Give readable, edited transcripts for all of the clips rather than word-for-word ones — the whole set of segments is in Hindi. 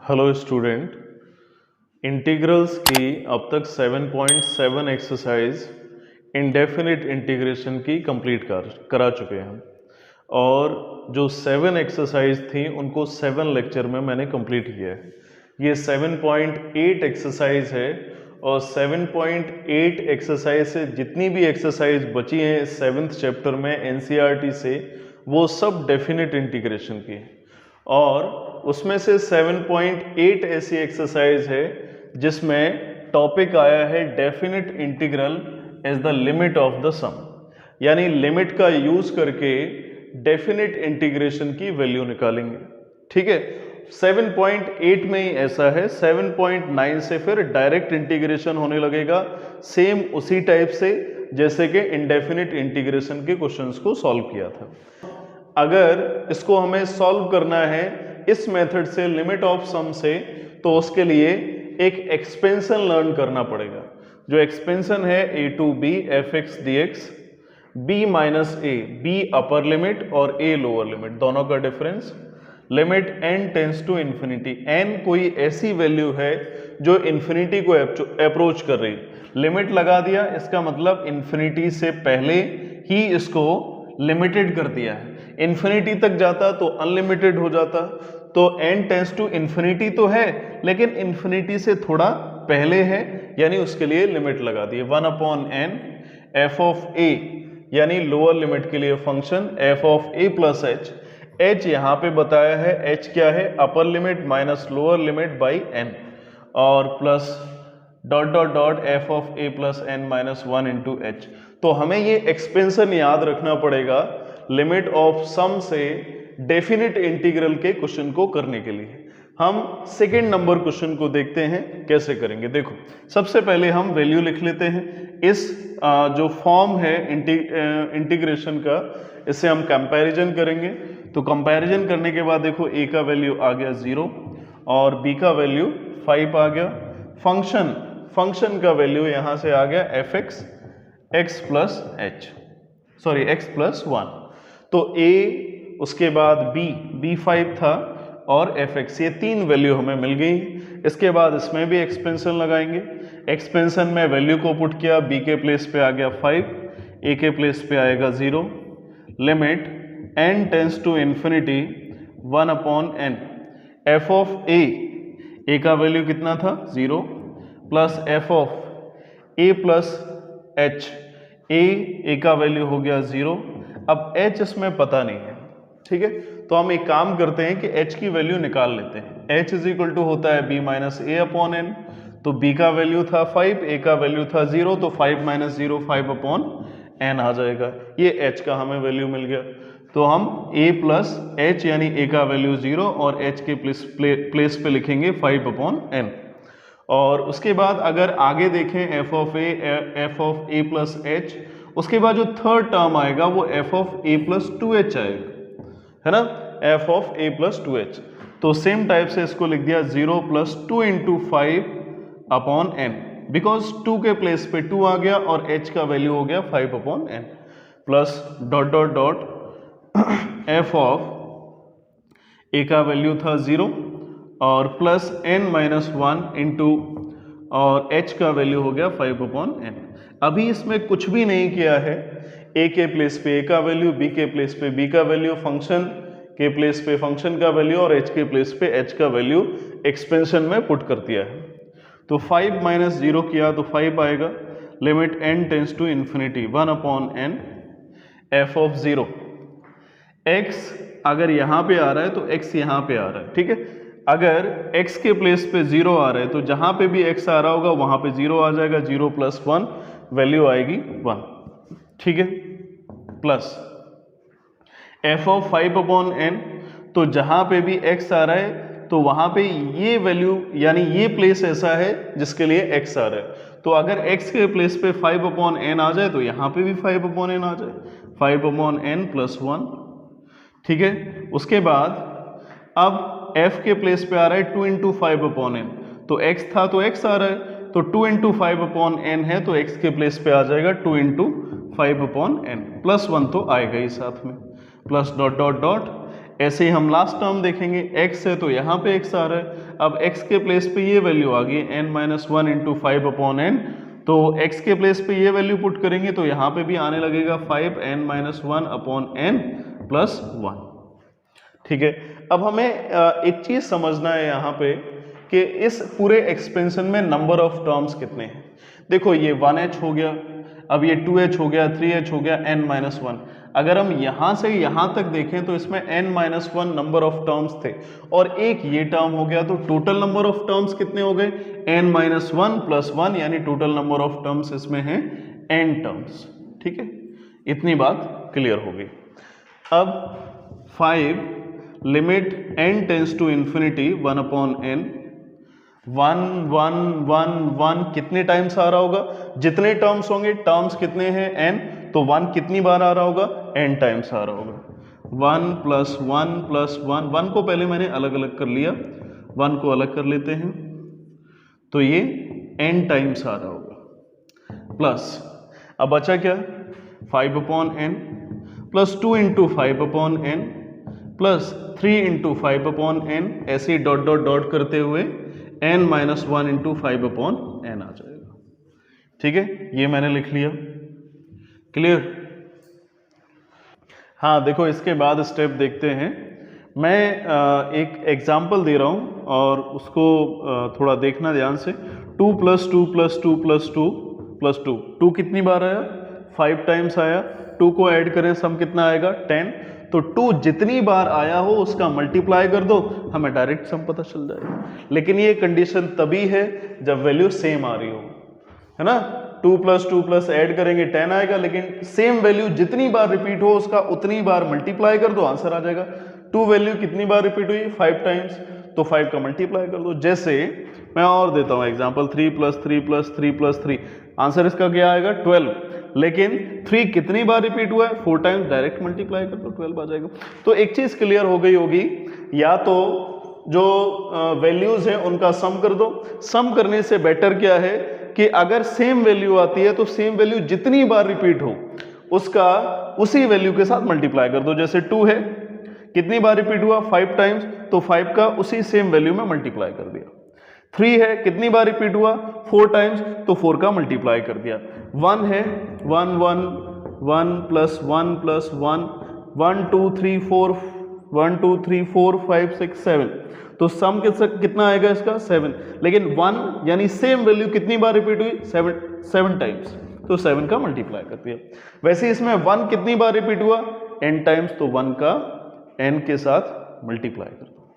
हेलो स्टूडेंट, इंटीग्रल्स की अब तक 7.7 एक्सरसाइज इंडेफिनिट इंटीग्रेशन की कंप्लीट करा चुके हैं और जो 7 एक्सरसाइज थी उनको 7 लेक्चर में मैंने कंप्लीट किया है। ये 7.8 एक्सरसाइज है और 7.8 एक्सरसाइज से जितनी भी एक्सरसाइज बची हैं 7th चैप्टर में एनसीईआरटी से, वो सब डेफिनिट इंटीग्रेशन की है और उसमें से 7.8 ऐसी एक्सरसाइज है जिसमें टॉपिक आया है definite integral as the limit of the sum, यानी लिमिट का यूज करके डेफिनिट इंटीग्रेशन की वैल्यू निकालेंगे। ठीक है, 7.8 में ही ऐसा है। 7.9 से फिर डायरेक्ट इंटीग्रेशन होने लगेगा, सेम उसी टाइप से जैसे कि इंडेफिनिट इंटीग्रेशन के क्वेश्चंस को सॉल्व किया था। अगर इसको हमें सॉल्व करना है इस मेथड से, लिमिट ऑफ सम से, तो उसके लिए एक एक्सपेंशन लर्न करना पड़ेगा। जो एक्सपेंशन है a to b fx dx, b minus a, b upper limit और a लोअर लिमिट, दोनों का difference. Limit n tends to infinity, n कोई ऐसी वैल्यू है जो इन्फिनिटी को अप्रोच कर रही। लिमिट लगा दिया, इसका मतलब इन्फिनिटी से पहले ही इसको लिमिटेड कर दिया है। इन्फिनिटी तक जाता तो अनलिमिटेड हो जाता, तो n टेंस टू इन्फिनिटी तो है लेकिन इन्फिनिटी से थोड़ा पहले है, यानी उसके लिए लिमिट लगा दी 1/n f ऑफ a, यानी लोअर लिमिट के लिए function f of a plus h। h यहाँ पे बताया है, h क्या है, upper limit minus lower limit by n, और plus dot dot dot f of a plus n minus 1 into h। तो हमें ये एक्सपेंशन याद रखना पड़ेगा लिमिट ऑफ सम से डेफिनिट इंटीग्रल के क्वेश्चन को करने के लिए। हम सेकेंड नंबर क्वेश्चन को देखते हैं कैसे करेंगे। देखो, सबसे पहले हम वैल्यू लिख लेते हैं। इस जो फॉर्म है इंटीग्रेशन का, इससे हम कंपैरिजन करेंगे। तो कंपैरिजन करने के बाद देखो, a का वैल्यू आ गया 0 और b का वैल्यू 5 आ गया। फंक्शन का वैल्यू यहां से आ गया fx x plus h, sorry x plus 1। तो a, उसके बाद b 5 था और fx, ये तीन वैल्यू हमें मिल गई। इसके बाद इसमें भी एक्सपेंशन लगाएंगे। एक्सपेंशन में वैल्यू को पुट किया, b के प्लेस पे आ गया 5, a के प्लेस पे आएगा 0। Limit n tends to infinity 1/n f of a का वैल्यू कितना था 0, plus f of a plus h, a का वैल्यू हो गया 0। अब h इसमें पता नहीं है, ठीक है, तो हम एक काम करते हैं कि h की वैल्यू निकाल लेते हैं। h इज इक्वल टू होता है b minus a upon n, तो b का वैल्यू था 5, a का वैल्यू था 0, तो 5 माइनस 0 5 अपॉन n आ जाएगा। ये h का हमें वैल्यू मिल गया। तो हम a प्लस h यानी a का वैल्यू 0 और h के प्लेस पे लिखेंगे 5 अपॉन n। और उसके बाद अगर आगे देखें f of a plus h, उसके बाद जो थर्ड टर्म आएगा वो f of a plus 2h आएगा, है ना, f of a plus 2h। तो सेम टाइप से इसको लिख दिया 0 plus 2 into 5 upon n, because 2 के प्लेस पे 2 आ गया और h का वैल्यू हो गया 5 upon n, plus dot dot dot f of a का वैल्यू था 0 और प्लस n माइनस 1 इंटू, और h का वैल्यू हो गया 5 अपॉन n। अभी इसमें कुछ भी नहीं किया है। a के प्लेस पे a का वैल्यू, b के प्लेस पे b का वैल्यू, फंक्शन के प्लेस पे फंक्शन का वैल्यू और h के प्लेस पे h का वैल्यू एक्सपेंशन में पुट कर दिया है। तो 5 माइनस 0 किया तो 5 आएगा। Limit n tends to infinity 1/n f of 0। x अगर यहाँ पे आ रहा है तो x यहाँ पे आ रहा है, ठीक है। अगर x के प्लेस पे 0 आ रहा है तो जहां पे भी x आ रहा होगा वहां पे 0 आ जाएगा। 0 प्लस 1 वैल्यू आएगी 1, ठीक है। Plus f of 5 upon n, तो जहां पे भी x आ रहा है तो वहां पे ये वैल्यू, यानी ये प्लेस ऐसा है जिसके लिए x आ रहा है। तो अगर x के प्लेस पे 5 अपॉन n आ जाए तो यहां पे भी 5 अपॉन n आ जाए, 5 अपॉन n प्लस 1, ठीक है। उसके बाद अब f के प्लेस पे आ रहा है 2 इंटू 5 अपॉन n, तो x था तो x आ रहा है, तो 2 इंटू 5 अपॉन n है तो x के प्लेस पे आ जाएगा 2 इंटू 5 अपॉन n, प्लस 1 तो आएगा ही साथ में, प्लस डॉट डॉट डॉट ऐसे ही हम लास्ट टर्म देखेंगे, x है तो यहाँ पे x आ रहा है, अब x के प्लेस पे ये वैल्यू आ गई n-1 इंटू 5/n, तो x के प्लेस पे ये वैल्यू पुट करेंगे तो यहाँ पे भी आने लगेगा 5n-1/n प्लस 1। ठीक है, अब हमें एक चीज समझना है यहाँ पे कि इस पूरे एक्सपेंशन में नंबर ऑफ टर्म्स कितने हैं। देखो ये 1h हो गया, अब ये 2h हो गया, 3h हो गया, n-1। अगर हम यहाँ से यहाँ तक देखें तो इसमें n-1 नंबर ऑफ टर्म्स थे और एक ये टर्म हो गया, तो टोटल नंबर ऑफ टर्म्स कितने हो गए n-1 प्लस 1, यानी टोटल नंबर ऑफ टर्म्स इसमें हैं n टर्म्स। ठीक है, इतनी बात क्लियर होगी। अब 5 limit n tends to infinity 1/n, 1 1 1 1 कितने टाइम्स आ रहा होगा, जितने टर्म्स होंगे, टर्म्स कितने हैं n, तो 1 कितनी बार आ रहा होगा, n टाइम्स आ रहा होगा। 1 प्लस 1 प्लस 1, 1 को पहले मैंने अलग अलग कर लिया, 1 को अलग कर लेते हैं, तो ये n टाइम्स आ रहा होगा, प्लस अब बचा क्या 5/n plus 2 into 5/n plus 3 into 5/n, ऐसे डॉट डॉट डॉट करते हुए n-1 इंटू 5/n आ जाएगा। ठीक है, ये मैंने लिख लिया, क्लियर। हाँ देखो, इसके बाद स्टेप देखते हैं। मैं एक एग्जाम्पल दे रहा हूं और उसको थोड़ा देखना ध्यान से। 2 प्लस 2 प्लस 2 प्लस 2 प्लस 2, 2 कितनी बार आया, 5 टाइम्स आया। 2 को ऐड करें, सम कितना आएगा 10, तो 2 जितनी बार आया हो उसका मल्टीप्लाई कर दो, हमें डायरेक्ट सम पता चल जाएगा। लेकिन ये कंडीशन तभी है जब वैल्यू सेम आ रही हो, है ना। 2 प्लस ऐड करेंगे 10 आएगा, लेकिन सेम वैल्यू जितनी बार रिपीट हो उसका उतनी बार मल्टीप्लाई कर दो, आंसर आ जाएगा। 2 वैल्यू कितनी बार रिपीट हुई, 5 टाइम्स, तो 5 का मल्टीप्लाई कर दो। जैसे मैं और देता हूं example, 3 plus 3 plus 3 plus 3, answer इसका क्या आएगा 12, लेकिन 3 कितनी बार रिपीट हुआ है, 4 टाइम्स, डायरेक्ट मल्टीप्लाई कर दो 12 आ जाएगा। तो एक चीज क्लियर हो गई होगी, या तो जो वैल्यूज हैं उनका सम कर दो। सम करने से बेटर क्या है कि अगर सेम वैल्यू आती है तो सेम वैल्यू जितनी बार रिपीट हो उसका उसी वैल्यू के साथ मल्टीप्लाई कर दो। जैसे 2 है, कितनी बार रिपीट हुआ 5 टाइम्स, तो 5 का उसी सेम वैल्यू में मल्टीप्लाई कर दिया। 3 है, कितनी बार रिपीट हुआ 4 टाइम्स, तो 4 का मल्टीप्लाई कर दिया। 1 है, 1 1 1 प्लस 1 प्लस 1, 1 2 3 4, 1 2 3 4 5 6 7, तो सम कितना आएगा इसका 7। लेकिन 1 यानी सेम वैल्यू कितनी बार रिपीट हुई 7 टाइम्स, तो 7 का मल्टीप्लाई कर दिया। वैसे इसमें 1 कितनी बार रिपीट हुआ n टाइम्स, तो 1 का n के साथ मल्टीप्लाई कर दो।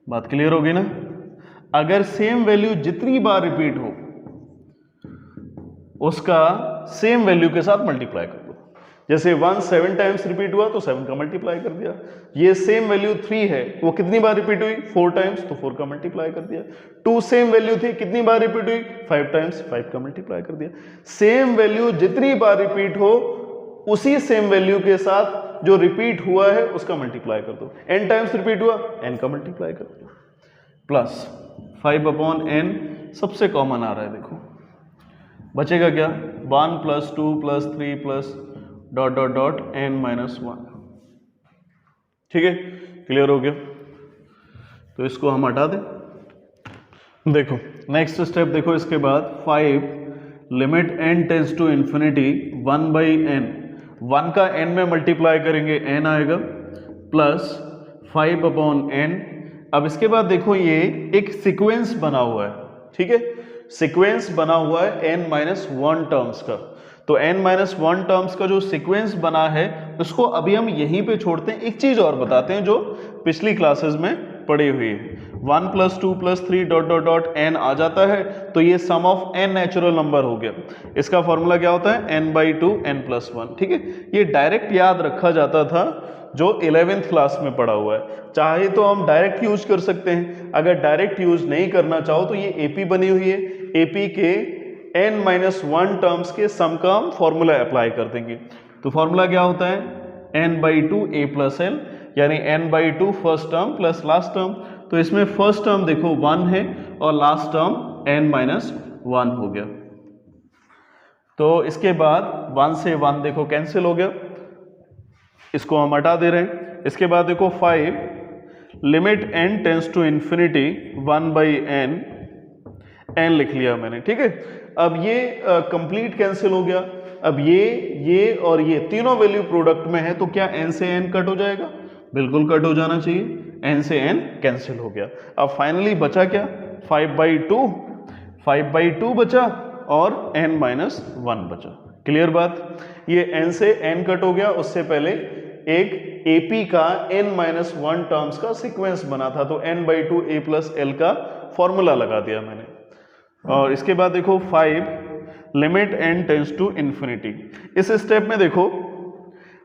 बात क्लियर होगी ना। अगर सेम वैल्यू जितनी बार रिपीट हो उसका सेम वैल्यू के साथ मल्टीप्लाई कर दो। जैसे 1 7 टाइम्स रिपीट हुआ तो 7 का मल्टीप्लाई कर दिया। ये सेम वैल्यू 3 है, वो कितनी बार रिपीट हुई 4 टाइम्स, तो 4 का मल्टीप्लाई कर दिया। 2 सेम वैल्यू थी, कितनी बार रिपीट हुई 5 टाइम्स, 5 का मल्टीप्लाई कर दिया। सेम वैल्यू जितनी बार रिपीट हो उसी सेम वैल्यू के साथ जो रिपीट हुआ है उसका मल्टीप्लाई कर दो। n टाइम्स रिपीट हुआ, n का मल्टीप्लाई कर दो, प्लस 5/n सबसे कॉमन आ रहा है। देखो बचेगा क्या 1 plus 2 plus 3 plus dot dot dot n-1। ठीक है, क्लियर हो गया। तो इसको हम हटा दें। देखो नेक्स्ट स्टेप देखो, इसके बाद 5 limit n tends to infinity 1/n, 1 का n में मल्टीप्लाई करेंगे n आएगा, प्लस 5/n। अब इसके बाद देखो ये एक सीक्वेंस बना हुआ है, ठीक है, सीक्वेंस बना हुआ है n-1 टर्म्स का। तो n-1 टर्म्स का जो सीक्वेंस बना है उसको अभी हम यहीं पे छोड़ते हैं। एक चीज और बताते हैं जो पिछली क्लासेस में पढ़ी हुई है। 1 plus 2 plus 3 dot dot dot n आ जाता है, तो ये सम ऑफ n नेचुरल नंबर हो गया। इसका फॉर्मूला क्या होता है n/2 n+1। ठीक है, ये डायरेक्ट याद रखा जाता था जो 11th क्लास में पढ़ा हुआ है। चाहे तो हम डायरेक्ट यूज कर सकते हैं, अगर डायरेक्ट यूज नहीं करना चाहो तो ये एपी बनी हुई है, एपी के n-1 टर्म्स के सम का हम फॉर्मूला अप्लाई कर देंगे। तो फॉर्मूला क्या होता है n/2 a प्लस l, यानी n/2 first term plus last term. तो इसमें फर्स्ट टर्म देखो 1 है और लास्ट टर्म n-1 हो गया। तो इसके बाद 1 से 1 देखो कैंसिल हो गया, इसको हम हटा दे रहे हैं। इसके बाद देखो 5 limit n tends to infinity 1/n, n लिख लिया मैंने, ठीक है। अब ये कंप्लीट कैंसिल हो गया। अब ये और ये तीनों वैल्यू प्रोडक्ट में है, तो क्या n से n कट हो जाएगा? बिल्कुल कट हो जाना चाहिए, n से n कैंसिल हो गया। अब फाइनली बचा क्या? 5/2 बचा और n-1 बचा। क्लियर बात? ये n से n कट हो गया, उससे पहले एक AP का n-1 टर्म्स का सीक्वेंस बना था, तो n/2 a + l का फॉर्मूला लगा दिया मैंने। और इसके बाद देखो 5 limit n tends to infinity. इस स्टेप में देखो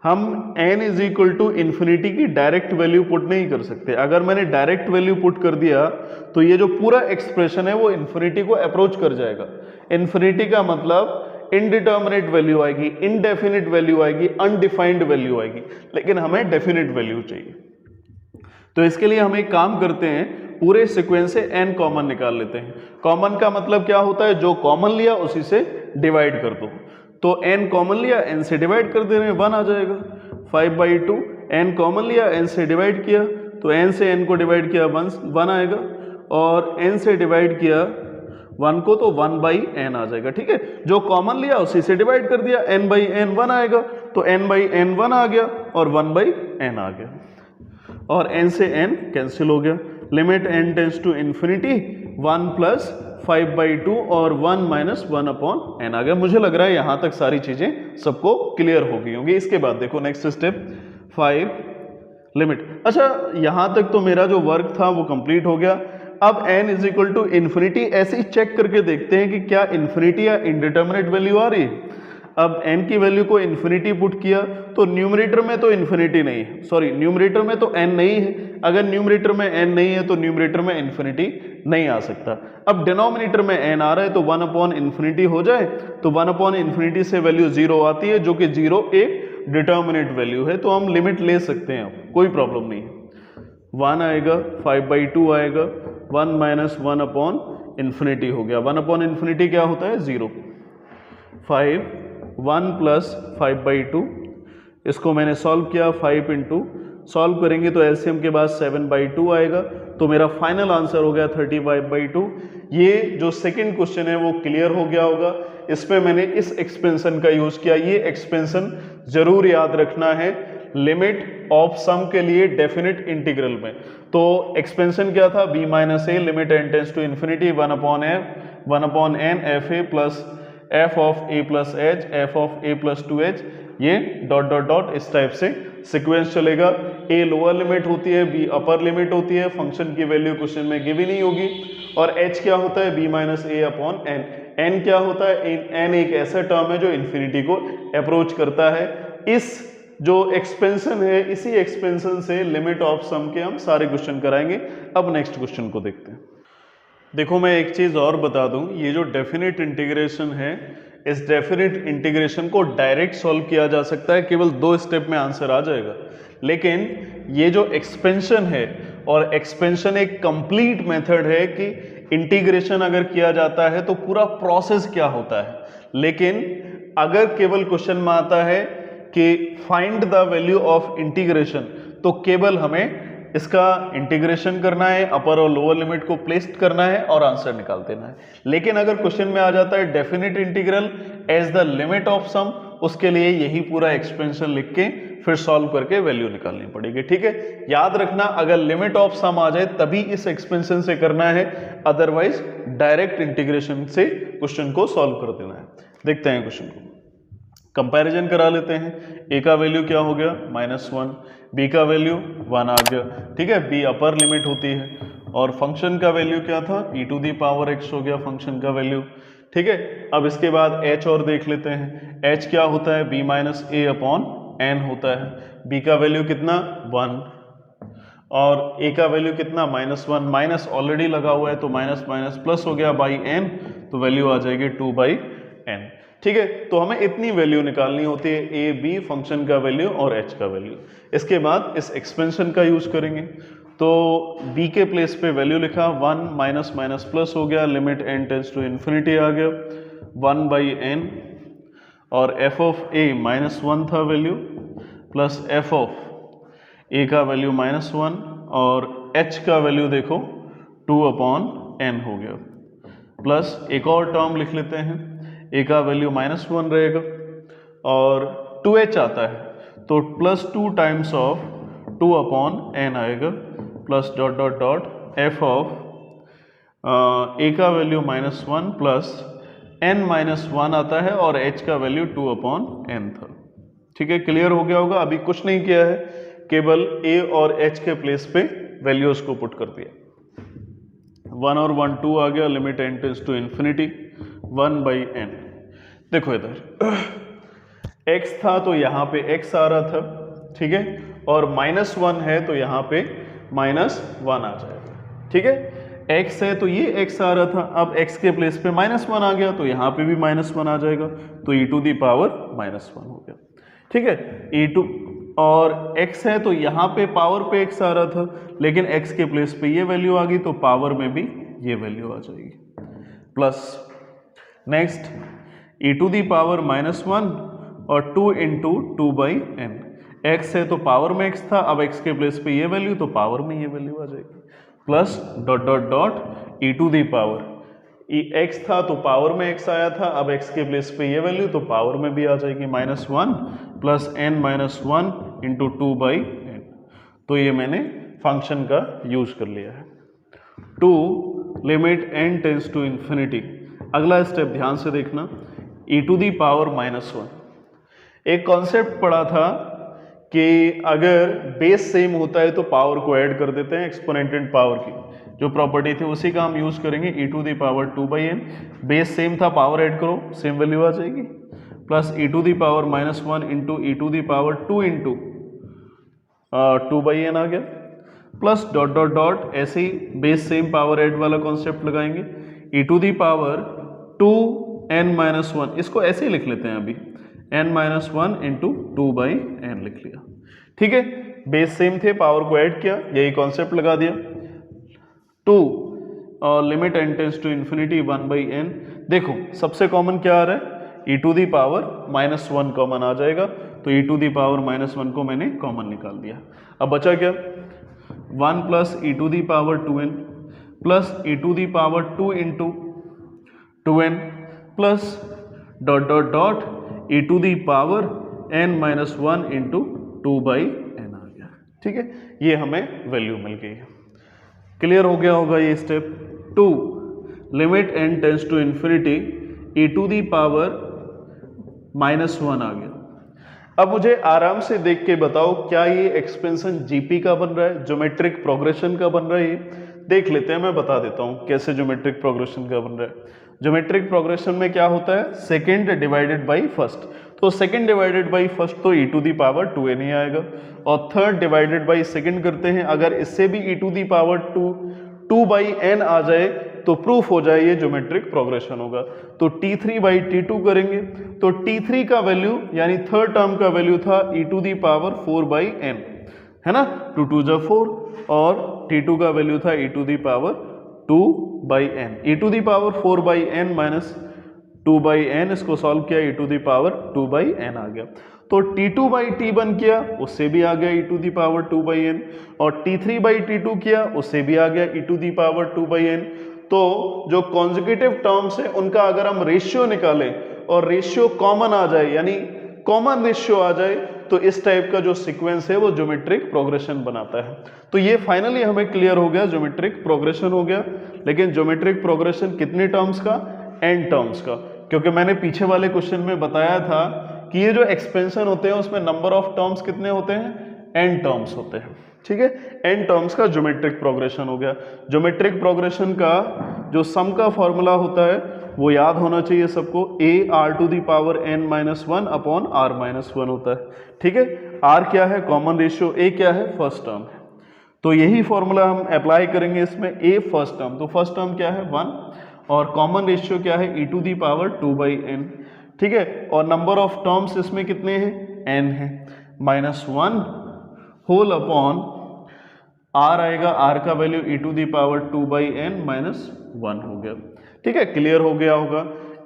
हम n = इन्फिनिटी की डायरेक्ट वैल्यू पुट नहीं कर सकते। अगर मैंने डायरेक्ट वैल्यू पुट कर दिया तो ये जो पूरा एक्सप्रेशन है वो इन्फिनिटी को अप्रोच कर जाएगा। इन्फिनिटी का मतलब इनडिटर्मिनेट वैल्यू आएगी, इनडेफिनिट वैल्यू आएगी, अनडिफाइंड वैल्यू आएगी, लेकिन हमें डेफिनिट वैल्यू चाहिए। तो इसके लिए हम एक काम करते हैं, पूरे सीक्वेंस से n कॉमन निकाल लेते हैं। कॉमन का मतलब क्या होता है? जो कॉमन लिया उसी से डिवाइड कर दो। तो n कॉमन लिया, n से डिवाइड कर दे रहे हैं, 1 आ जाएगा। 5/2 n कॉमन लिया, n से डिवाइड किया, तो n से n को डिवाइड किया 1 आएगा, और n से डिवाइड किया 1 को तो 1/n आ जाएगा, ठीक है। जो कॉमन लिया उसी से डिवाइड कर दिया, n/n 1 आएगा, तो n/n 1 आ गया और 1/n आ गया, और n से n कैंसिल हो गया। Limit n tends to infinity 1 + 5/2 और 1-1/n आ गया। मुझे लग रहा है यहां तक सारी चीजें सबको क्लियर हो गई होंगी। इसके बाद देखो नेक्स्ट स्टेप 5 लिमिट। अच्छा, यहां तक तो मेरा जो वर्क था वो कंप्लीट हो गया। अब n = इन्फिनिटी ऐसे ही चेक करके देखते हैं कि क्या इन्फिनिटी या इनडिटर्मिनेट वैल्यू आ रही है। अब n की वैल्यू को इन्फिनिटी पुट किया, तो न्यूमरेटर में तो इन्फिनिटी नहीं है, सॉरी न्यूमरेटर में तो n नहीं है। अगर न्यूमरेटर में n नहीं है तो न्यूमरेटर में इन्फिनिटी नहीं आ सकता। अब डिनोमिनेटर में n आ रहा है, तो 1/∞ हो जाए, तो 1/∞ से वैल्यू 0 आती है, जो कि 0 एक डिटर्मिनेट वैल्यू है, तो हम लिमिट ले सकते हैं, कोई प्रॉब्लम नहीं है। 1 आएगा, 5/2 आएगा, 1-1/∞ हो गया। 1/∞ क्या होता है? 0। 1 + 5/2, इसको मैंने सॉल्व किया, 5 × सॉल्व करेंगे तो एलसीएम के बाद 7/2 आएगा, तो मेरा फाइनल आंसर हो गया 35/2। ये जो सेकंड क्वेश्चन है वो क्लियर हो गया होगा। इसमें मैंने इस एक्सपेंशन का यूज किया। ये एक्सपेंशन जरूर याद रखना है लिमिट ऑफ सम के लिए डेफिनेट इंटीग्रल में। तो एक्सपेंशन क्या था? b - a limit n tends to infinity 1/n fa plus f of a + h, f of a + 2h, ये ... इस टाइप से सीक्वेंस चलेगा। a लोअर लिमिट होती है, b अपर लिमिट होती है, फंक्शन की वैल्यू क्वेश्चन में गिवन नहीं होगी, और h क्या होता है? b - a/n। n क्या होता है? n एक ऐसा टर्म है जो इन्फिनिटी को अप्रोच करता है। इस जो एक्सपेंशन है, इसी एक्सपेंशन से लिमिट ऑफ सम के हम सारे क्वेश्चन कराएंगे। अब नेक्स्ट क्वेश्चन को देखते हैं। देखो, मैं एक चीज़ और बता दूं, ये जो डेफिनेट इंटीग्रेशन है, इस डेफिनेट इंटीग्रेशन को डायरेक्ट सॉल्व किया जा सकता है, केवल 2 स्टेप में आंसर आ जाएगा। लेकिन ये जो एक्सपेंशन है, और एक्सपेंशन एक कंप्लीट मेथड है कि इंटीग्रेशन अगर किया जाता है तो पूरा प्रोसेस क्या होता है। लेकिन अगर केवल क्वेश्चन में आता है कि find the value of integration, तो केवल हमें इसका इंटीग्रेशन करना है, अपर और लोअर लिमिट को प्लेस करना है और आंसर निकाल देना है। लेकिन अगर क्वेश्चन में आ जाता है definite integral as the limit of sum, उसके लिए यही पूरा एक्सपेंशन लिख के फिर सॉल्व करके वैल्यू निकालनी पड़ेगी, ठीक है। याद रखना, अगर लिमिट ऑफ सम आ जाए तभी इस एक्सपेंशन से करना है, अदरवाइज डायरेक्ट इंटीग्रेशन से क्वेश्चन को सॉल्व कर देना है। देखते हैं क्वेश्चन को, कंपैरिजन करा लेते हैं। a का वैल्यू क्या हो गया? -1, b का वैल्यू 1 आ गया, ठीक है। b अपर लिमिट होती है, और फंक्शन का वैल्यू क्या था? e⁻x हो गया फंक्शन का वैल्यू, ठीक है। अब इसके बाद h और देख लेते हैं। h क्या होता है? b - a/n होता है। b का वैल्यू कितना? 1, और a का वैल्यू कितना? -1, माइनस ऑलरेडी लगा हुआ है, तो माइनस माइनस प्लस हो गया n, तो वैल्यू आ जाएगी 2/n, ठीक है। तो हमें इतनी वैल्यू निकालनी होती है, a b फंक्शन का वैल्यू और h का वैल्यू। इसके बाद इस एक्सपेंशन का यूज करेंगे, तो b के प्लेस पे वैल्यू लिखा, 1 माइनस माइनस प्लस हो गया, limit n tends to infinity आ गया 1/n, और f ऑफ a -1 था value, plus f of A का वैल्यू -1 और एच का वैल्यू देखो 2/n हो गया, प्लस एक और टर्म लिख लेते हैं, ए का वैल्यू -1 रहेगा और 2h आता है तो +2 टाइम्स ऑफ 2/n आएगा, plus dot dot dot F of A का वैल्यू -1 प्लस n-1 आता है और h का वैल्यू 2/n था। ठीक है, क्लियर हो गया होगा। अभी कुछ नहीं किया है, केवल a और h के प्लेस पे वैल्यूज को पुट कर दिया। 1 और 1 2 आ गया, limit n tends to infinity 1/n। देखो इधर x था तो यहाँ पे x आ रहा था, ठीक है, और -1 है तो यहाँ पे -1 आ जाएगा। ठीक है, x है तो ये x आ रहा था, अब x के प्लेस पे -1 आ गया तो यहाँ पे भी -1 आ जाएगा, तो e टू दी पावर -1 हो गया। ठीक है, e2 और x है तो यहाँ पे पावर पे x आ रहा था, लेकिन x के प्लेस पे ये वैल्यू आ गई तो पावर में भी ये वैल्यू आ जाएगी, plus next e to the power -1 और 2 इंटू 2/n। x है तो पावर में x था, अब x के प्लेस पे ये वैल्यू तो पावर में ये वैल्यू आ जाएगी, plus dot dot dot E to the power, x था तो पावर में x आया था, अब x के प्लेस पे ये वैल्यू तो पावर में भी आ जाएगी, -1 प्लस n-1 इंटू 2/n। तो ये मैंने फंक्शन का यूज कर लिया है। 2 limit n tends to infinity. अगला स्टेप ध्यान से देखना, e टू दी पावर -1। एक कॉन्सेप्ट पढ़ा था कि अगर बेस सेम होता है तो पावर को ऐड कर देते हैं, एक्सपोनेंटेड पावर की जो प्रॉपर्टी थी उसी का हम यूज करेंगे, e to the power 2/n। Base same था, पावर ऐड करो सेम वैल्यू आ जाएगी, plus e to the power -1 into e to the power 2 into 2/n आ गया, प्लस डॉट डॉट डॉट, ऐसे ही बेस सेम पावर ऐड वाला कॉन्सेप्ट लगाएंगे, e to the power 2n-1, इसको ऐसे ही लिख लेते हैं अभी, n-1 इंटू 2/n लिख लिया। ठीक है, बेस सेम थे, पावर को ऐड किया, यही कॉन्सेप्ट लगा दिया। 2 limit n tends to infinity 1/n। देखो सबसे कॉमन क्या आ रहा है, e to the power -1 common आ जाएगा, तो e टू दी पावर -1 को मैंने कॉमन निकाल दिया। अब बचा क्या, 1 plus e to the power 2n plus e to the power 2 into 2n plus dot dot dot e to the power n-1 into 2/n आ गया। ठीक है, ये हमें वैल्यू मिल गई है। क्लियर हो गया होगा ये step. 2 limit n tends to infinity e to the power -1 आ गया। अब मुझे आराम से देख के बताओ, क्या ये एक्सपेंशन जीपी का बन रहा है, ज्योमेट्रिक प्रोग्रेशन का बन रहा है? ये देख लेते हैं, मैं बता देता हूं कैसे ज्योमेट्रिक प्रोग्रेशन का बन रहा है। ज्योमेट्रिक प्रोग्रेशन में क्या होता है, सेकेंड डिवाइडेड बाई फर्स्ट, तो सेकेंड डिवाइडेड बाई फर्स्ट तो e to the power 2n ही आएगा, और थर्ड डिवाइडेड बाई सेकेंड करते हैं, अगर इससे भी e to the power 2/n आ जाए तो प्रूफ हो जाए ये ज्योमेट्रिक प्रोग्रेशन होगा। तो t3/t2 करेंगे तो t3 का वैल्यू यानी थर्ड टर्म का वैल्यू था e to the power 4/n, है ना, 2 2 जा 4, और t2 का वैल्यू था e to the power 2/n, e to the power 4/n minus 2/n, इसको सॉल्व किया e to the power 2/n आ गया। तो t2/t1 किया उससे भी आ गया e to the power 2/n, और t3/t2 किया उससे भी आ गया e to the power 2/n। तो जो कॉन्जुगेटिव टर्म्स है उनका अगर हम रेशियो निकालें और रेशियो कॉमन आ जाए, यानी कॉमन रेशियो आ जाए, तो इस टाइप का जो सीक्वेंस है वो ज्योमेट्रिक प्रोग्रेशन बनाता है। तो ये फाइनली हमें क्लियर हो गया, ज्योमेट्रिक प्रोग्रेशन हो गया। लेकिन ज्योमेट्रिक प्रोग्रेशन कितने टर्म्स का, n टर्म्स का, क्योंकि मैंने पीछे वाले क्वेश्चन में बताया था कि ये जो एक्सपेंशन होते हैं उसमें नंबर ऑफ टर्म्स कितने होते हैं, n टर्म्स होते हैं। ठीक है, n टर्म्स का ज्योमेट्रिक प्रोग्रेशन हो गया। ज्योमेट्रिक प्रोग्रेशन का जो सम का फॉर्मूला होता है वो याद होना चाहिए सबको, a r to the power n-1 upon r-1 होता है। ठीक है, r क्या है, कॉमन रेशियो, a क्या है, फर्स्ट टर्म है, तो यही फॉर्मूला हम अप्लाई करेंगे इसमें। a फर्स्ट टर्म, तो फर्स्ट टर्म क्या है 1, और कॉमन रेशियो क्या है e to the power 2/n। ठीक है, और नंबर ऑफ टर्म्स इसमें कितने हैं, n है, -1 होल अपॉन r आएगा, r का value e to the power 2/n -1 हो गया। ठीक है, क्लियर हो गया होगा।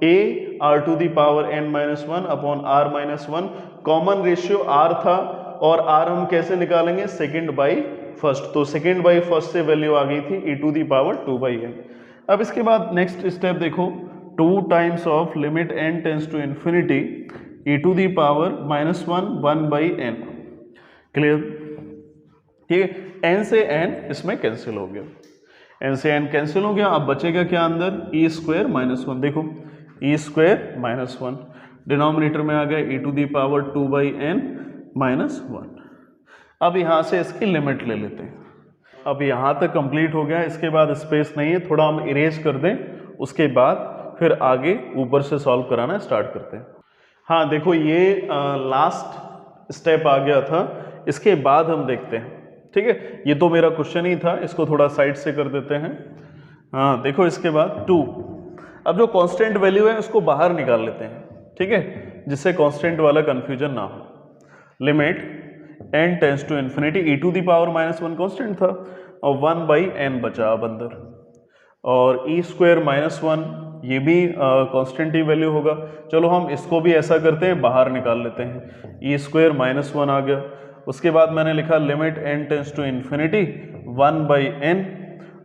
a r to the power n-1 upon r-1, common ratio r था और r हम कैसे निकालेंगे, सेकेंड बाई फर्स्ट, तो सेकेंड बाई फर्स्ट से वैल्यू आ गई थी e to the power 2/n। अब इसके बाद नेक्स्ट स्टेप देखो, 2 times of limit n tends to infinity e to the power -1 1/n। Clear, ठीक है, n से n इसमें कैंसिल हो गया, n से n कैंसिल हो गया। अब बचेगा क्या अंदर, e स्क्वायर -1, देखो e स्क्वायर -1 डिनोमिनेटर में आ गया e to the power 2/n -1। अब यहाँ से इसकी लिमिट ले लेते हैं। अब यहाँ तक कंप्लीट हो गया, इसके बाद स्पेस नहीं है, थोड़ा हम इरेज कर दें, उसके बाद फिर आगे ऊपर से सॉल्व कराना स्टार्ट करते हैं। हाँ देखो, ये लास्ट स्टेप आ गया था, इसके बाद हम देखते हैं, ठीक है। ये तो मेरा क्वेश्चन ही था, इसको थोड़ा साइड से कर देते हैं। हाँ देखो, इसके बाद 2, अब जो कांस्टेंट वैल्यू है उसको बाहर निकाल लेते हैं, ठीक है, जिससे कांस्टेंट वाला कंफ्यूजन ना हो। Limit n tends to infinity e to the power -1 constant था और 1/n बचा अब अंदर, और e स्क्वायर -1 ये भी कांस्टेंट ही वैल्यू होगा। चलो हम इसको भी ऐसा करते हैं, बाहर निकाल लेते हैं, e स्क्वायर -1 आ गया। उसके बाद मैंने लिखा limit n tends to infinity 1/n,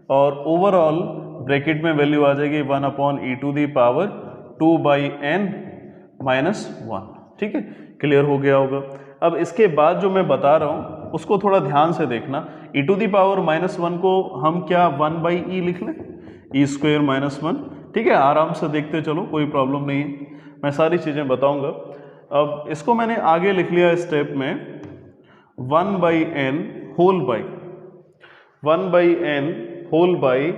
और ओवरऑल ब्रैकेट में वैल्यू आ जाएगी 1/e to the power 2/n -1, ठीक है, क्लियर हो गया होगा। अब इसके बाद जो मैं बता रहा हूँ उसको थोड़ा ध्यान से देखना, e टू दी पावर -1 को हम क्या 1/e लिख लें, e स्क्वायर -1, ठीक है, आराम से देखते चलो, कोई प्रॉब्लम नहीं है, मैं सारी चीज़ें बताऊंगा। अब इसको मैंने आगे लिख लिया स्टेप में 1/n whole by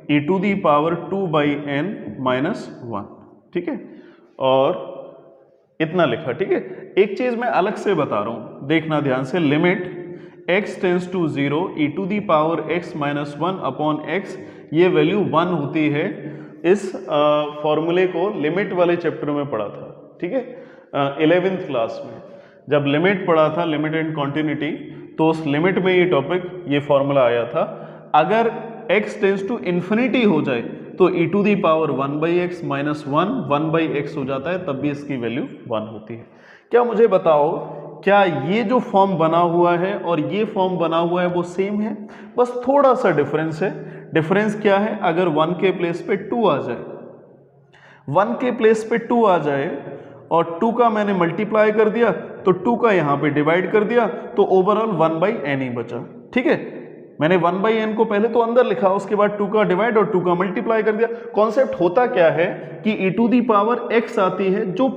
e to the power 2/n -1, ठीक है, और इतना लिखा, ठीक है। एक चीज मैं अलग से बता रहा हूं, देखना ध्यान से, limit x tends to 0 e to the power x -1 upon x, ये वैल्यू 1 होती है। इस फॉर्मूले को लिमिट वाले चैप्टर में पढ़ा था, ठीक है, 11th क्लास में जब लिमिट पढ़ा था, लिमिट एंड कॉन्टिन्यूटी, तो उस लिमिट में ये टॉपिक, ये फॉर्मूला आया था। अगर x टेंस टू इन्फिनिटी हो जाए तो e to the power 1/x -1 1/x हो जाता है, तब भी इसकी वैल्यू 1 होती है। क्या मुझे बताओ, क्या ये जो फॉर्म बना हुआ है और ये फॉर्म बना हुआ है वो सेम है? बस थोड़ा सा डिफरेंस है। डिफरेंस क्या है? अगर 1 के प्लेस पे 2 आ जाए, 1 के प्लेस पे 2 आ जाए और 2 का मैंने मल्टीप्लाई कर दिया तो 2 का यहाँ पे डिवाइड कर दिया, तो ओवरऑल 1/n ही बचा, ठीक है। मैंने 1/n को पहले तो अंदर लिखा, उसके बाद 2 का डिवाइड और 2 का मल्टीप्लाई कर दिया। कॉन्सेप्ट होता क्या है कि e to the power x आती है, जो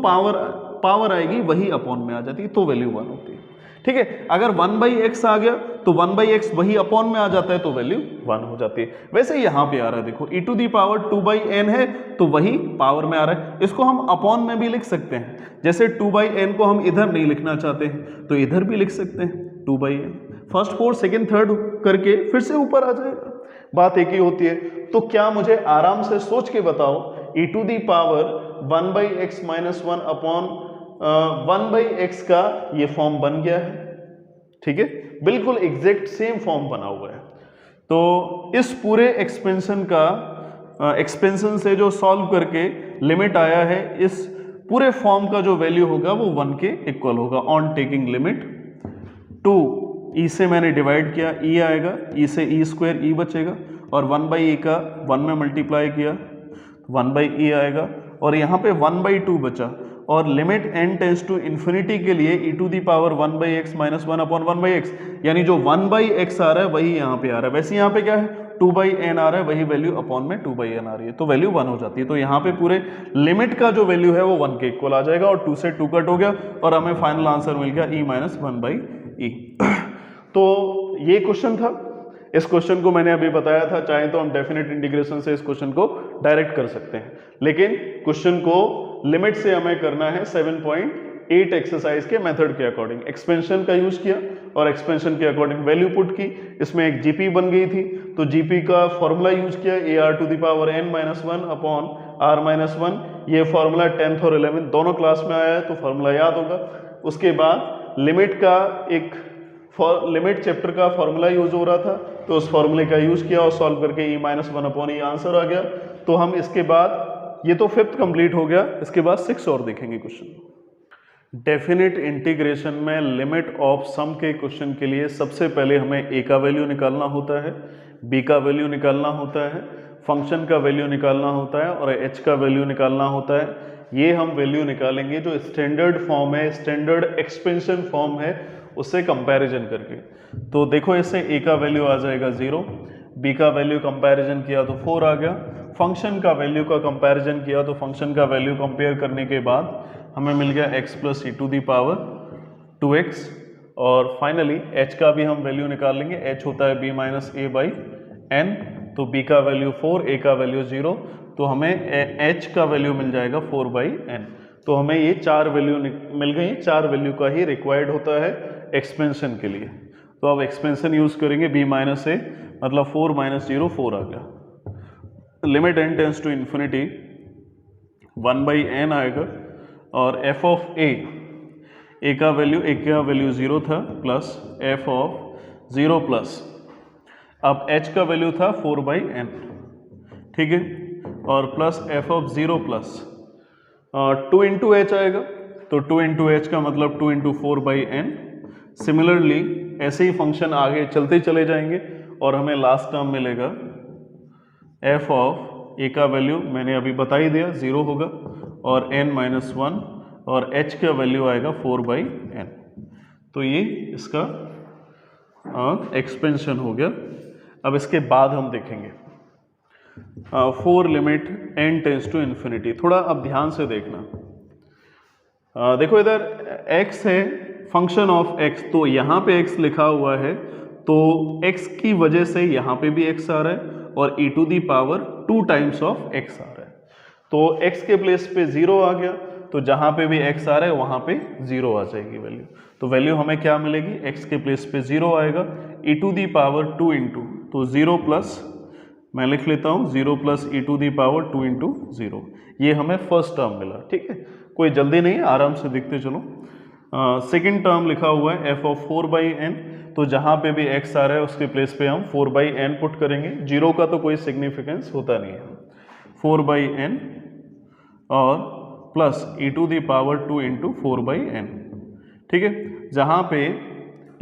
पावर आएगी वही अपॉन में आ जाती है, तो वैल्यू 1 होती है, ठीक है। अगर 1/x आ गया तो 1/x वही अपॉन में आ जाता है, तो वैल्यू 1 हो जाती है। वैसे यहाँ पे आ रहा है, देखो e to the power 2/n है तो वही पावर में आ रहा है। इसको हम अपॉन में भी लिख सकते हैं, जैसे 2/n को हम इधर नहीं लिखना चाहते हैं तो इधर भी लिख सकते हैं 2/n, first fourth second third करके फिर से ऊपर आ जाएगा, बात एक ही होती है। तो क्या मुझे आराम से सोच के बताओ, e to the power 1/x -1 upon 1/x का ये फॉर्म बन गया है, ठीक है, बिल्कुल एग्जैक्ट सेम फॉर्म बना हुआ है। तो इस पूरे एक्सपेंशन से जो सॉल्व करके लिमिट आया है, इस पूरे फॉर्म का जो वैल्यू होगा वो 1 के इक्वल होगा ऑन टेकिंग लिमिट 2। e से मैंने डिवाइड किया, e आएगा, e से e स्क्वायर e बचेगा, और 1/e का 1 में मल्टीप्लाई किया 1/e आएगा, और यहाँ पे 1/2 बचा। और limit n tends to infinity के लिए e to the power 1/x -1 upon 1/x, यानी जो 1/x आ रहा है वही यहाँ पे आ रहा है। वैसे यहाँ पे क्या है, 2/n आ रहा है, वही वैल्यू अपॉन में 2/n आ रही है, तो वैल्यू 1 हो जाती है। तो यहाँ पे पूरे लिमिट का जो वैल्यू है वो 1 के इक्वल आ जाएगा, और 2 से 2 कट हो गया और हमें फाइनल आंसर मिल गया e -1/e। तो ये क्वेश्चन था, इस क्वेश्चन को मैंने अभी बताया था, चाहे तो हम डेफिनेट इंटीग्रेशन से इस क्वेश्चन को डायरेक्ट कर सकते हैं, लेकिन क्वेश्चन को लिमिट से हमें करना है 7.8 एक्सरसाइज के मेथड के अकॉर्डिंग। एक्सपेंशन का यूज किया और एक्सपेंशन के अकॉर्डिंग वैल्यू पुट की, इसमें एक जीपी बन गई थी, तो जीपी का फॉर्मूला यूज किया ar to the power n -1 upon r -1। ये फॉर्मूला 10th और 11th दोनों क्लास में आया है, तो फॉर्मूला याद होगा। उसके बाद लिमिट का एक लिमिट चैप्टर का फॉर्मूला यूज हो रहा था, तो उस फॉर्मूले का यूज किया और सॉल्व करके e -1 अपॉन e आंसर आ गया। तो हम इसके बाद, ये तो 5th कंप्लीट हो गया, इसके बाद 6 और देखेंगे क्वेश्चन। डेफिनेट इंटीग्रेशन में लिमिट ऑफ सम के क्वेश्चन के लिए सबसे पहले हमें ए का वैल्यू निकालना होता है, बी का वैल्यू निकालना होता है, फंक्शन का वैल्यू निकालना होता है और एच का वैल्यू निकालना होता है। ये हम वैल्यू निकालेंगे जो स्टैंडर्ड फॉर्म है, स्टैंडर्ड एक्सपेंशन फॉर्म है, उससे कंपैरिजन करके। तो देखो इससे ए का वैल्यू आ जाएगा 0, बी का वैल्यू कंपैरिजन किया तो 4 आ गया, फंक्शन का वैल्यू का कंपैरिजन किया तो फंक्शन का वैल्यू कंपेयर करने के बाद हमें मिल गया x plus e to the power 2x। और फाइनली h का भी हम वैल्यू निकाल लेंगे, h होता है b minus a by n, तो b का वैल्यू 4, a का वैल्यू 0, तो हमें h का वैल्यू मिल जाएगा 4 बाई एन। तो हमें ये 4 वैल्यू मिल गई, 4 वैल्यू का ही रिक्वायर्ड होता है एक्सपेंशन के लिए। तो अब एक्सपेंशन यूज करेंगे, b माइनस ए मतलब 4 माइनस 0 4 आ गया। Limit n tends to infinity 1 by n आएगा और f ऑफ a का वैल्यू 0 था प्लस f ऑफ 0 प्लस अब h का वैल्यू था 4 बाई एन, ठीक है, और plus f of 0 plus 2 into h आएगा, तो 2 इंटू एच का मतलब 2 इंटू 4 बाई एन। सिमिलरली ऐसे ही फंक्शन आगे चलते चले जाएंगे और हमें लास्ट टर्म मिलेगा f ऑफ a का वैल्यू मैंने अभी बता ही दिया 0 होगा और n माइनस 1 और h का वैल्यू आएगा 4 बाई एन। तो ये इसका एक्सपेंशन हो गया। अब इसके बाद हम देखेंगे 4 limit n tends to infinity. थोड़ा अब ध्यान से देखना, देखो इधर x है, फंक्शन ऑफ x, तो यहाँ पे x लिखा हुआ है, तो x की वजह से यहाँ पे भी x आ रहा है और e to the power 2 times of x आ रहा है। तो x के प्लेस पे 0 आ गया, तो जहाँ पे भी x आ रहा है वहाँ पे 0 आ जाएगी वैल्यू। तो वैल्यू हमें क्या मिलेगी, x के प्लेस पे 0 आएगा, e to the power 2 into, तो 0 प्लस, मैं लिख लेता हूँ 0 plus e to the power 2 into 0, ये हमें फर्स्ट टर्म मिला, ठीक है, कोई जल्दी नहीं, आराम से देखते चलो। सेकेंड टर्म लिखा हुआ है f ऑफ 4 बाई एन, तो जहाँ पे भी x आ रहा है उसके प्लेस पे हम 4 बाई एन पुट करेंगे, 0 का तो कोई सिग्निफिकेंस होता नहीं है, 4 बाई एन और plus e to the power 2 into 4 by N, ठीक है, जहाँ पे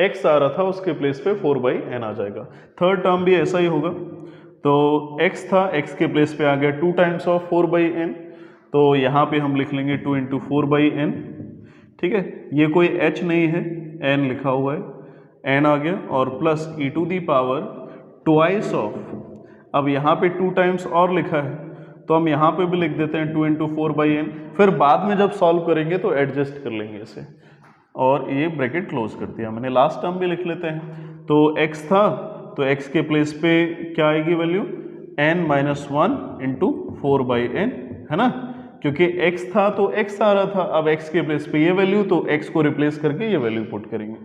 x आ रहा था उसके प्लेस पे 4 बाई एन आ जाएगा। थर्ड टर्म भी ऐसा ही होगा, तो x था, x के प्लेस पे आ गया 2 टाइम्स ऑफ 4 बाई एन, तो यहाँ पे हम लिख लेंगे 2 इंटू 4 बाई एन, ठीक है, ये कोई h नहीं है, n लिखा हुआ है, n आ गया और plus e to the power twice of, अब यहाँ पे 2 टाइम्स और लिखा है तो हम यहाँ पे भी लिख देते हैं 2 इंटू 4 बाई एन, फिर बाद में जब सॉल्व करेंगे तो एडजस्ट कर लेंगे इसे, और ये ब्रैकेट क्लोज कर दिया मैंने। लास्ट टर्म भी लिख लेते हैं, तो x था, तो x के प्लेस पे क्या आएगी value, n minus 1 into 4 by n, है ना, क्योंकि x था तो x आ रहा था, अब x के प्लेस पे ये वैल्यू, तो x को रिप्लेस करके ये वैल्यू पुट करेंगे,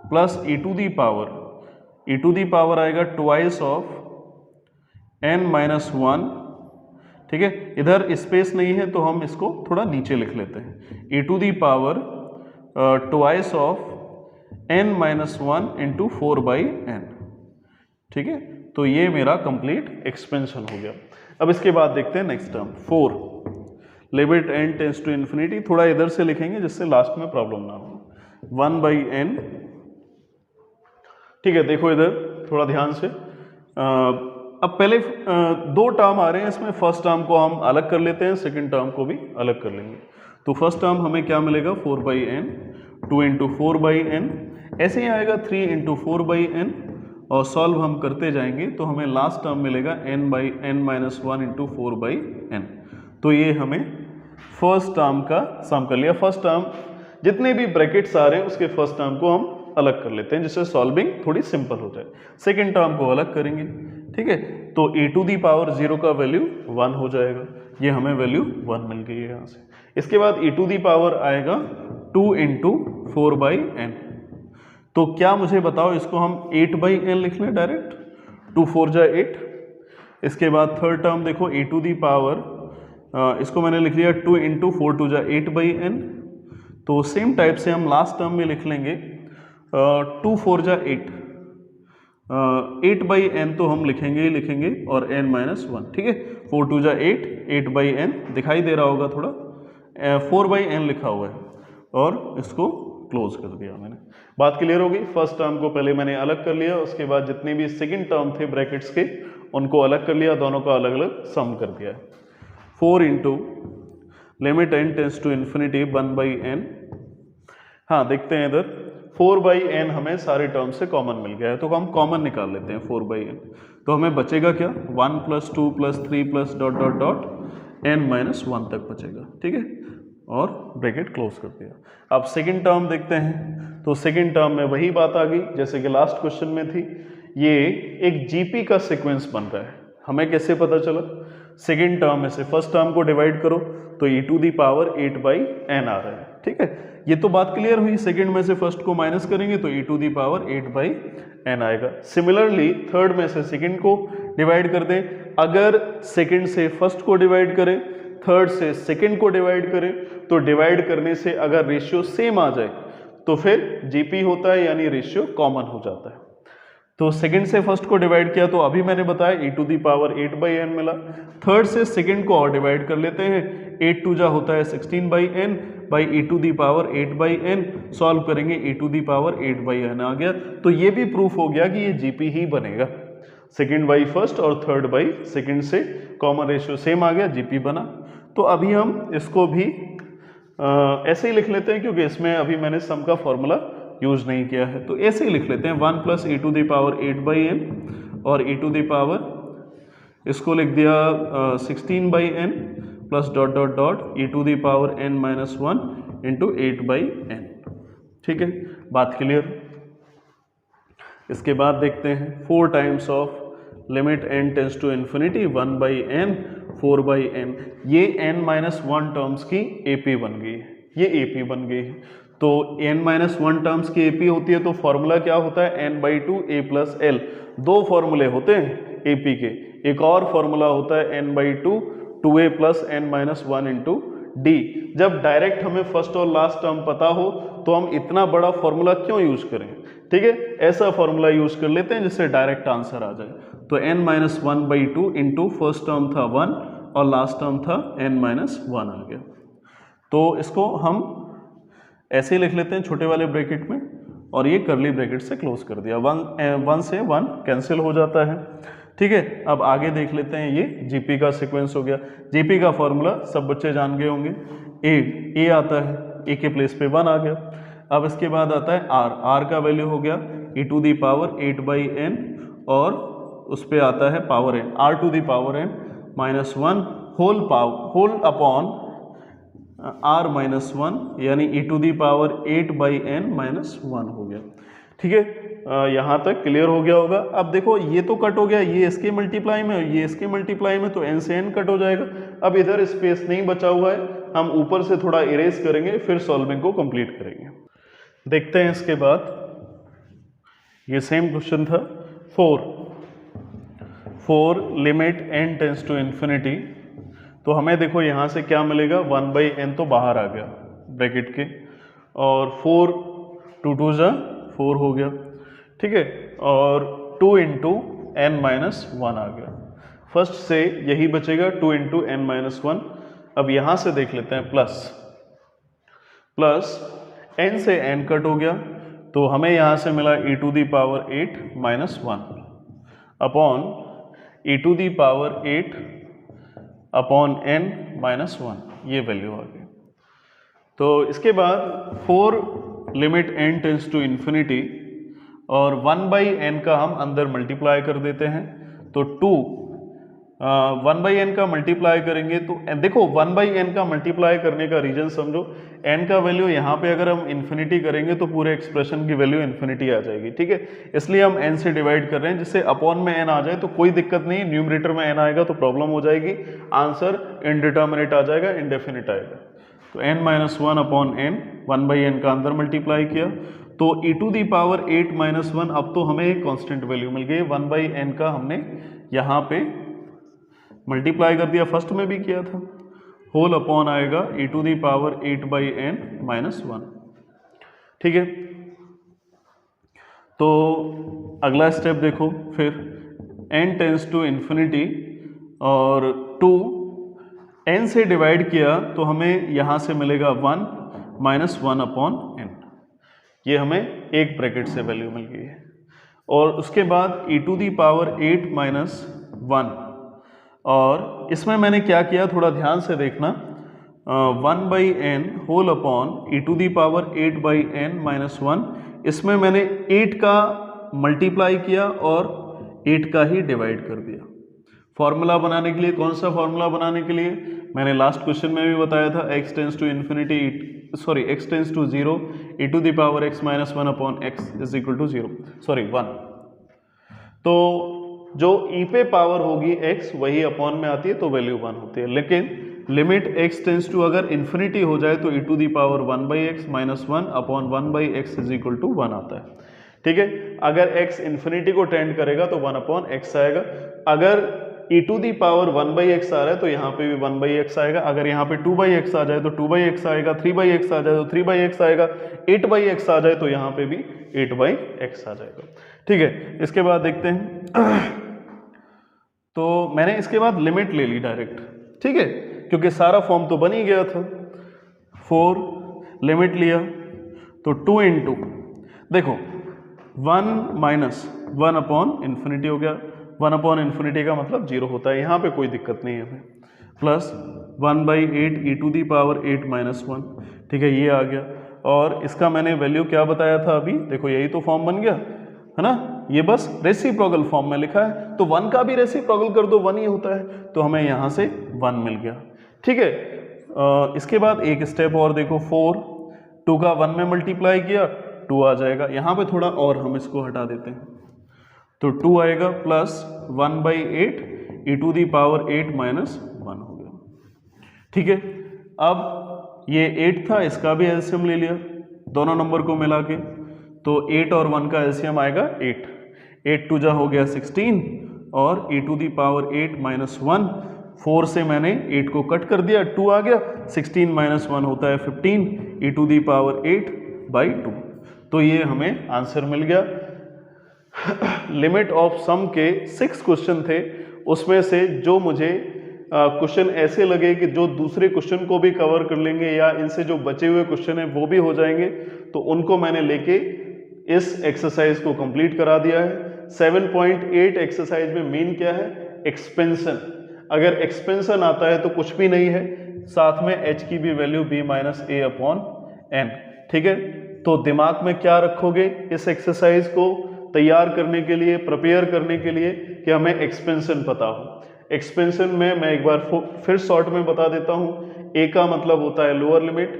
plus e to the power आएगा ट्वाइस ऑफ n माइनस 1, ठीक है, इधर स्पेस नहीं है तो हम इसको थोड़ा नीचे लिख लेते हैं, E to the power twice of n minus 1 into 4 by N, ठीक है, तो ये मेरा कंप्लीट एक्सपेंशन हो गया। अब इसके बाद देखते हैं next term 4 limit n tends to infinity, थोड़ा इधर से लिखेंगे जिससे लास्ट में प्रॉब्लम ना हो, 1 बाई एन, ठीक है, देखो इधर थोड़ा ध्यान से, अब पहले 2 टर्म आ रहे हैं इसमें, फर्स्ट टर्म को हम अलग कर लेते हैं, सेकेंड टर्म को भी अलग कर लेंगे। तो फर्स्ट टर्म हमें क्या मिलेगा, 4 by n, 2 into 4 by n, ऐसे ही आएगा 3 इंटू 4 बाई एन, और सॉल्व हम करते जाएंगे तो हमें लास्ट टर्म मिलेगा n by n minus 1 into 4 by n. तो ये हमें फर्स्ट टर्म का सम कर लिया। फर्स्ट टर्म जितने भी ब्रैकेट्स आ रहे हैं उसके फर्स्ट टर्म को हम अलग कर लेते हैं जिससे सॉल्विंग थोड़ी सिंपल हो जाए। सेकेंड टर्म को अलग करेंगे, ठीक है, तो e टू दी पावर 0 का वैल्यू 1 हो जाएगा, ये हमें वैल्यू 1 मिल गई है यहाँ से। इसके बाद e टू दी पावर आएगा 2 इंटू 4 बाई एन, तो क्या मुझे बताओ, इसको हम 8 बाई एन लिख लें डायरेक्ट, 2 4 जा 8। इसके बाद थर्ड टर्म देखो e टू दी पावर, इसको मैंने लिख लिया 2 इंटू 4 2 जा 8 बाई एन, तो सेम टाइप से हम लास्ट टर्म में लिख लेंगे 2 4 जा 8, 8 बाई एन तो हम लिखेंगे ही लिखेंगे और n माइनस 1, ठीक है, 4 2 जा 8, 8 बाई एन दिखाई दे रहा होगा थोड़ा, 4 बाई एन लिखा हुआ है, और इसको क्लोज कर दिया मैंने। बात क्लियर हो गई। फर्स्ट टर्म को पहले मैंने अलग कर लिया, उसके बाद जितने भी सेकंड टर्म थे ब्रैकेट्स के उनको अलग कर लिया, दोनों का अलग अलग सम कर दिया। 4 into limit n tends to infinity 1/n। हाँ देखते हैं इधर 4/n हमें सारे टर्म से कॉमन मिल गया है, तो हम कॉमन निकाल लेते हैं 4/n। तो हमें बचेगा क्या, 1 + 2 + 3 + ... n - 1 तक बचेगा, ठीक है, और ब्रैकेट क्लोज कर दिया। अब सेकंड टर्म देखते हैं, तो सेकंड टर्म में वही बात आ गई जैसे कि लास्ट क्वेश्चन में थी। ये एक जीपी का सीक्वेंस बन रहा है। हमें कैसे पता चला, सेकंड टर्म में से फर्स्ट टर्म को डिवाइड करो तो e⁴ आ रहा है, ठीक है। ये तो बात क्लियर हुई, सेकंड में से फर्स्ट को माइनस करेंगे तो e⁴ आएगा। सिमिलरली थर्ड में से सेकंड को डिवाइड कर दें, अगर सेकंड से फर्स्ट को डिवाइड करें, थर्ड से सेकंड को डिवाइड करें, तो डिवाइड करने से अगर रेशियो सेम आ जाए तो फिर जीपी होता है, यानी रेशियो कॉमन हो जाता है। तो सेकंड से फर्स्ट को डिवाइड किया तो अभी मैंने बताया e⁴ मिला। थर्ड से सेकंड को और डिवाइड कर लेते हैं, 8 2 होता है 16/n बाई e⁴ सॉल्व करेंगे e⁴ आ गया। तो ये भी प्रूफ हो गया कि ये जीपी ही बनेगा, सेकंड बाई फर्स्ट और थर्ड बाई सेकंड से कॉमन रेशियो सेम आ गया, जीपी बना। तो अभी हम इसको भी ऐसे ही लिख लेते हैं, क्योंकि इसमें अभी मैंने सम का फॉर्मूला यूज नहीं किया है, तो ऐसे ही लिख लेते हैं 1 + e⁴ और इसको लिख दिया 16/n + ... e⁴n - 1 × 8/n, ठीक है, बात क्लियर। इसके बाद देखते हैं 4 times of limit n tends to infinity 1/n 4/n। ये n-1 टर्म्स की AP बन गई है, ये AP बन गई है। तो n-1 टर्म्स की AP होती है तो फॉर्मूला क्या होता है, n/2 a + l। दो फॉर्मूले होते हैं AP के, एक और फॉर्मूला होता है n/2 2a + n-1 × d। जब डायरेक्ट हमें फर्स्ट और लास्ट टर्म पता हो तो हम इतना बड़ा फॉर्मूला क्यों यूज करें, ठीक है, ऐसा फॉर्मूला यूज कर लेते हैं जिससे डायरेक्ट आंसर आ जाए। तो n-1/2 इंटू फर्स्ट टर्म था 1 और लास्ट टर्म था n-1 आ गया। तो इसको हम ऐसे ही लिख लेते हैं छोटे वाले ब्रैकेट में, और ये करली ब्रैकेट से क्लोज कर दिया। 1 से 1 कैंसिल हो जाता है, ठीक है। अब आगे देख लेते हैं, ये जीपी का सीक्वेंस हो गया। जीपी का फॉर्मूला सब बच्चे जान गए होंगे, ए आता है, ए के प्लेस पे 1 आ गया। अब इसके बाद आता है आर का वैल्यू हो गया e⁴ 8/n और उस पर आता है power n, r⁴n - 1 whole upon r-1, यानी e⁴ 8/n - 1 हो गया, ठीक है। यहाँ तक क्लियर हो गया होगा। अब देखो ये तो कट हो गया, ये इसके मल्टीप्लाई में, ये इसके मल्टीप्लाई में, तो n से n कट हो जाएगा। अब इधर स्पेस नहीं बचा हुआ है, हम ऊपर से थोड़ा इरेज करेंगे, फिर सॉल्विंग को कंप्लीट करेंगे। देखते हैं इसके बाद, ये सेम क्वेश्चन था 4 limit n tends to infinity. तो हमें देखो यहाँ से क्या मिलेगा, 1/n तो बाहर आ गया ब्रैकेट के, और 4 2 2 4 हो गया, ठीक है, और 2 × n-1 आ गया। फर्स्ट से यही बचेगा 2 × n-1। अब यहाँ से देख लेते हैं प्लस n से n कट हो गया, तो हमें यहाँ से मिला e⁴ 8 - 1 अपॉन e⁴ 8/n-1, ये वैल्यू आ गई। तो इसके बाद 4 limit n tends to infinity और 1/n का हम अंदर मल्टीप्लाई कर देते हैं, तो 1/n का मल्टीप्लाई करेंगे तो देखो 1/n का मल्टीप्लाई करने का रीजन समझो, n का वैल्यू यहाँ पे अगर हम इन्फिनिटी करेंगे तो पूरे एक्सप्रेशन की वैल्यू इन्फिनिटी आ जाएगी, ठीक है, इसलिए हम n से डिवाइड कर रहे हैं, जिससे अपॉन में n आ जाए तो कोई दिक्कत नहीं, न्यूमरेटर में n आएगा तो प्रॉब्लम हो जाएगी, आंसर इनडिटर्मिनेट आ जाएगा, इनडेफिनिट आएगा। तो n-1/n 1/n का अंदर मल्टीप्लाई किया, तो e⁴ 8 - 1, अब तो हमें एक कांस्टेंट वैल्यू मिल गई, 1/n का हमने यहाँ पे मल्टीप्लाई कर दिया, फर्स्ट में भी किया था, होल अपॉन आएगा e⁴ 8/n - 1, ठीक है। तो अगला स्टेप देखो, फिर n टेंस टू इन्फिनिटी और 2 n से डिवाइड किया तो हमें यहाँ से मिलेगा 1 -1/n। ये हमें एक ब्रैकेट से वैल्यू मिल गई है। और उसके बाद e⁸ 1, और इसमें मैंने क्या किया थोड़ा ध्यान से देखना, 1/n होल अपॉन e⁸ 1, इसमें मैंने 8 का मल्टीप्लाई किया और 8 का ही डिवाइड कर दिया। फॉर्मूला बनाने के लिए, कौन सा फॉर्मूला बनाने के लिए, मैंने लास्ट क्वेश्चन में भी बताया था, x tends to 0 e⁻x -1/x = 1। तो जो e पे पावर होगी x वही अपॉन में आती है तो वैल्यू 1 होती है, लेकिन लिमिट x टेंस टू अगर इन्फिनिटी हो जाए तो e⁻1/x -1/1/x = 1 आता है। ठीक है, अगर x इन्फिनिटी को टेंड करेगा तो 1/x आएगा। अगर e⁻1/x आ रहा है तो यहाँ पे भी 1/x आएगा। अगर यहाँ पे 2/x आ जाए तो 2/x आएगा, 3/x आ जाए तो 3/x आएगा, 8/x आ जाए तो यहाँ पे भी 8/x आ जाएगा। ठीक है, इसके बाद देखते हैं। तो मैंने इसके बाद लिमिट ले ली डायरेक्ट, ठीक है, क्योंकि सारा फॉर्म तो बन ही गया था। 4 लिमिट लिया तो 2 × देखो 1 - 1/∞ हो गया। 1/∞ का मतलब 0 होता है, यहाँ पे कोई दिक्कत नहीं है हमें। प्लस 1/8 e⁸ 1, ठीक है, ये आ गया। और इसका मैंने वैल्यू क्या बताया था अभी, देखो यही तो फॉर्म बन गया है ना, ये बस रेसिप्रोकल फॉर्म में लिखा है, तो 1 का भी रेसिप्रोकल कर दो 1 ही होता है, तो हमें यहाँ से 1 मिल गया। ठीक है, इसके बाद एक स्टेप और देखो, 4 2 का 1 में मल्टीप्लाई किया 2 आ जाएगा। यहाँ पे थोड़ा और हम इसको हटा देते हैं तो 2 आएगा, प्लस 1/8 e⁸ 1 हो गया। ठीक है, अब ये 8 था, इसका भी एलसीएम ले लिया दोनों नंबर को मिला के, तो 8 और 1 का एलसीएम आएगा 8। 8 2 जा हो गया 16 और e⁸ 1, 4 से मैंने 8 को कट कर दिया, 2 आ गया, 16 - 1 होता है 15 e⁸ तो ये हमें आंसर मिल गया। लिमिट ऑफ सम के 6 क्वेश्चन थे, उसमें से जो मुझे क्वेश्चन ऐसे लगे कि जो दूसरे क्वेश्चन को भी कवर कर लेंगे या इनसे जो बचे हुए क्वेश्चन हैं वो भी हो जाएंगे, तो उनको मैंने लेके इस एक्सरसाइज को कंप्लीट करा दिया है। 7.8 एक्सरसाइज में मेन क्या है, एक्सपेंशन। अगर एक्सपेंशन आता है तो कुछ भी नहीं है, साथ में h की भी वैल्यू b-a/n। ठीक है, तो दिमाग में क्या रखोगे इस एक्सरसाइज को तैयार करने के लिए, प्रिपेयर करने के लिए, कि हमें एक्सपेंशन पता हो। एक्सपेंशन में मैं एक बार फिर शॉर्ट में बता देता हूं, a का मतलब होता है लोअर लिमिट,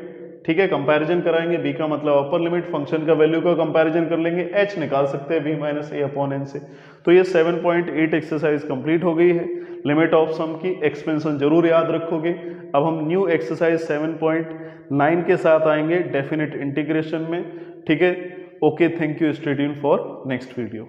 ठीक है, कंपैरिजन कराएंगे, b का मतलब अपर लिमिट, फंक्शन का वैल्यू का कंपैरिजन कर लेंगे, h निकाल सकते हैं b-a/n से। तो ये 7.8 एक्सरसाइज कंप्लीट हो गई है लिमिट ऑफ सम की। एक्सपेंशन जरूर याद रखोगे। अब हम न्यू एक्सरसाइज 7.9 के साथ आएंगे डेफिनेट इंटीग्रेशन में। ठीक है, okay, thank you, stay tuned for next video.